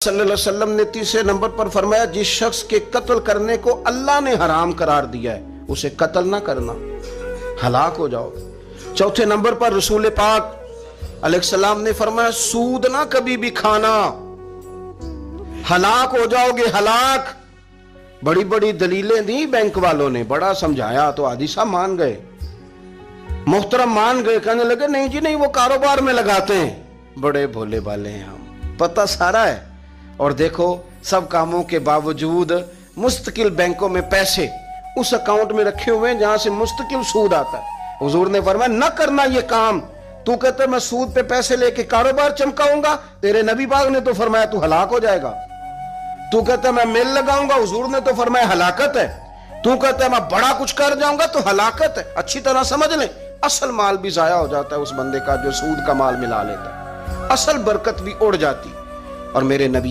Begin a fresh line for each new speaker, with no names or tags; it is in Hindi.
सल्लल्लाहु अलैहि वसल्लम ने तीसरे नंबर पर फरमाया, जिस शख्स के कत्ल करने को अल्लाह ने हराम करार दिया है उसे कत्ल ना करना, हलाक हो जाओ। चौथे नंबर पर रसूल पाक अलैहिस्सलाम ने फरमाया, सूद ना कभी भी खाना, हलाक हो जाओगे, हलाक। बड़ी बड़ी दलीलें दी बैंक वालों ने, बड़ा समझाया तो आदि साहब मान गए, मोहतरम मान गए, कहने लगे नहीं जी नहीं, वो कारोबार में लगाते हैं। बड़े भोले भाले हैं हम, पता सारा है। और देखो सब कामों के बावजूद मुस्तकिल बैंकों में पैसे उस अकाउंट में रखे हुए हैं जहां से मुस्तकिल सूद आता है। हुजूर ने फरमाया न करना ये काम। तू कहता मैं सूद पे पैसे लेके कारोबार चमकाऊंगा, तेरे नबी पाक ने तो फरमाया तू हलाक हो जाएगा। तू कहता मैं मिल लगाऊंगा, हुजूर ने तो फरमाया हलाकत है। तू कहता मैं बड़ा कुछ कर जाऊंगा तो हलाकत है। अच्छी तरह समझ ले, असल माल भी जाया हो जाता है उस बंदे का जो सूद का माल मिला लेता है, असल बरकत भी उड़ जाती। और मेरे नबी